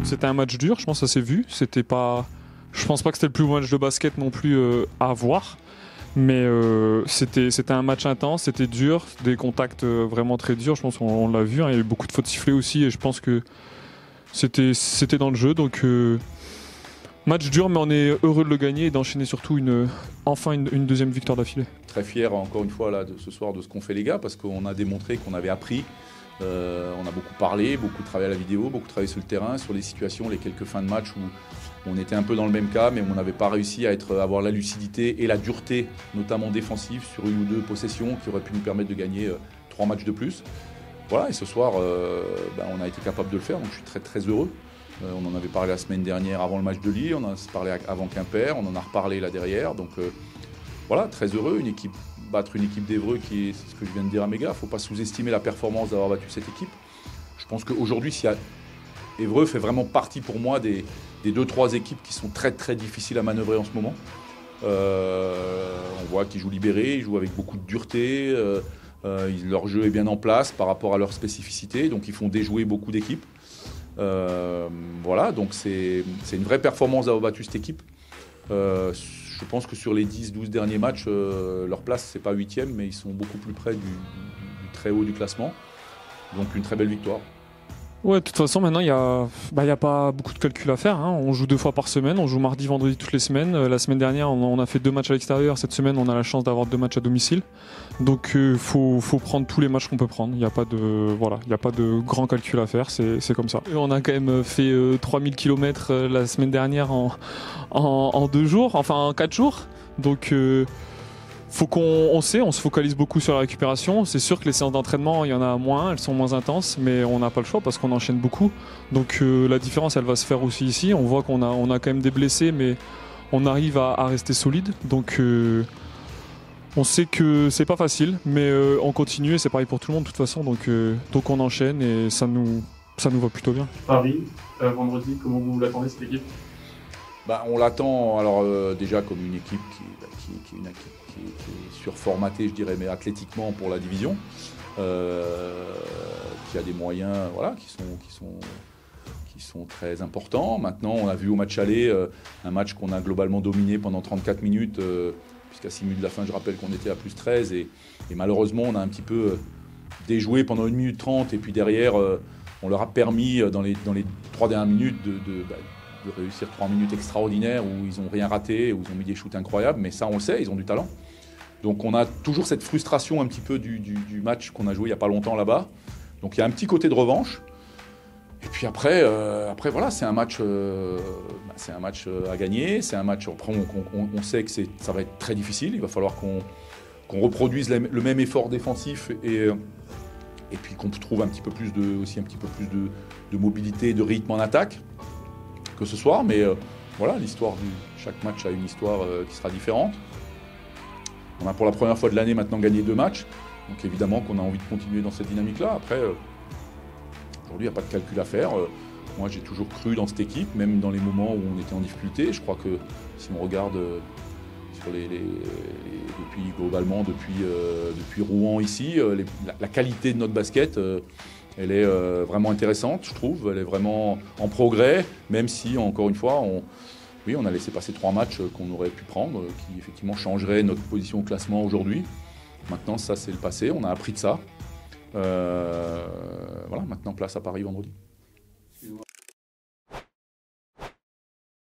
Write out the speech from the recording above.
C'était un match dur, je pense que ça s'est vu. Je pense pas que c'était le plus beau match de basket non plus à voir. Mais c'était un match intense, c'était dur, des contacts vraiment très durs. Je pense qu'on l'a vu, hein. Il y a eu beaucoup de fautes sifflées aussi et je pense que c'était dans le jeu. Donc match dur, mais on est heureux de le gagner et d'enchaîner surtout enfin une deuxième victoire d'affilée. Très fier encore une fois là, ce soir de ce qu'ont fait les gars parce qu'on a démontré qu'on avait appris. On a beaucoup parlé, beaucoup travaillé à la vidéo, beaucoup travaillé sur le terrain, sur les situations, les quelques fins de match où on était un peu dans le même cas, mais on n'avait pas réussi à avoir la lucidité et la dureté, notamment défensive, sur une ou deux possessions qui auraient pu nous permettre de gagner 3 matchs de plus. Voilà, et ce soir, on a été capable de le faire, donc je suis très très heureux. On en avait parlé la semaine dernière avant le match de Lille, on en a parlé avant Quimper, on en a reparlé là derrière. Donc voilà, très heureux, battre une équipe d'Évreux c'est ce que je viens de dire à mes gars, il ne faut pas sous-estimer la performance d'avoir battu cette équipe. Je pense qu'aujourd'hui, Évreux fait vraiment partie pour moi des 2-3 équipes qui sont très très difficiles à manœuvrer en ce moment. On voit qu'ils jouent libérés, ils jouent avec beaucoup de dureté, leur jeu est bien en place par rapport à leur spécificité, donc ils font déjouer beaucoup d'équipes. Voilà, donc c'est une vraie performance d'avoir battu cette équipe. Je pense que sur les 10-12 derniers matchs, leur place, c'est pas 8e, mais ils sont beaucoup plus près du très haut du classement. Donc une très belle victoire. Ouais, de toute façon, maintenant, il n'y a pas beaucoup de calculs à faire, hein. On joue 2 fois par semaine, on joue mardi, vendredi toutes les semaines. La semaine dernière, on a fait 2 matchs à l'extérieur. Cette semaine, on a la chance d'avoir 2 matchs à domicile. Donc, faut prendre tous les matchs qu'on peut prendre. Il n'y a pas de grands calculs à faire, c'est comme ça. Et on a quand même fait 3000 km la semaine dernière en 2 jours, enfin en 4 jours. Donc, on se focalise beaucoup sur la récupération. C'est sûr que les séances d'entraînement, il y en a moins, elles sont moins intenses, mais on n'a pas le choix parce qu'on enchaîne beaucoup. Donc la différence, elle va se faire aussi ici. On voit qu'on a quand même des blessés, mais on arrive à rester solide. Donc on sait que c'est pas facile, mais on continue et c'est pareil pour tout le monde de toute façon. Donc on enchaîne et ça nous va plutôt bien. Paris, vendredi, comment vous l'attendez cette équipe ? On l'attend déjà comme une équipe qui est surformatée, je dirais, mais athlétiquement pour la division, qui a des moyens qui sont très importants. Maintenant, on a vu au match aller, un match qu'on a globalement dominé pendant 34 minutes, puisqu'à 6 minutes de la fin, je rappelle qu'on était à plus 13, et malheureusement, on a un petit peu déjoué pendant 1 minute 30, et puis derrière, on leur a permis, dans les 3 dernières minutes, de réussir 3 minutes extraordinaires où ils n'ont rien raté, où ils ont mis des shoots incroyables, mais ça on le sait, ils ont du talent. Donc on a toujours cette frustration un petit peu du match qu'on a joué il n'y a pas longtemps là-bas. Donc il y a un petit côté de revanche. Et puis après voilà, c'est un match à gagner, c'est un match, après on sait que ça va être très difficile, il va falloir qu'on reproduise le même effort défensif et puis qu'on trouve un petit peu plus de mobilité, de rythme en attaque que ce soir, mais voilà, chaque match a une histoire qui sera différente. On a pour la première fois de l'année maintenant gagné 2 matchs, donc évidemment qu'on a envie de continuer dans cette dynamique-là. Après, aujourd'hui, il n'y a pas de calcul à faire. Moi, j'ai toujours cru dans cette équipe, même dans les moments où on était en difficulté. Je crois que si on regarde sur depuis Rouen ici, la qualité de notre basket, elle est vraiment intéressante, je trouve. Elle est vraiment en progrès, même si, encore une fois, on a laissé passer 3 matchs qu'on aurait pu prendre, qui effectivement changeraient notre position au classement aujourd'hui. Maintenant, ça, c'est le passé. On a appris de ça. Voilà, maintenant, place à Paris vendredi.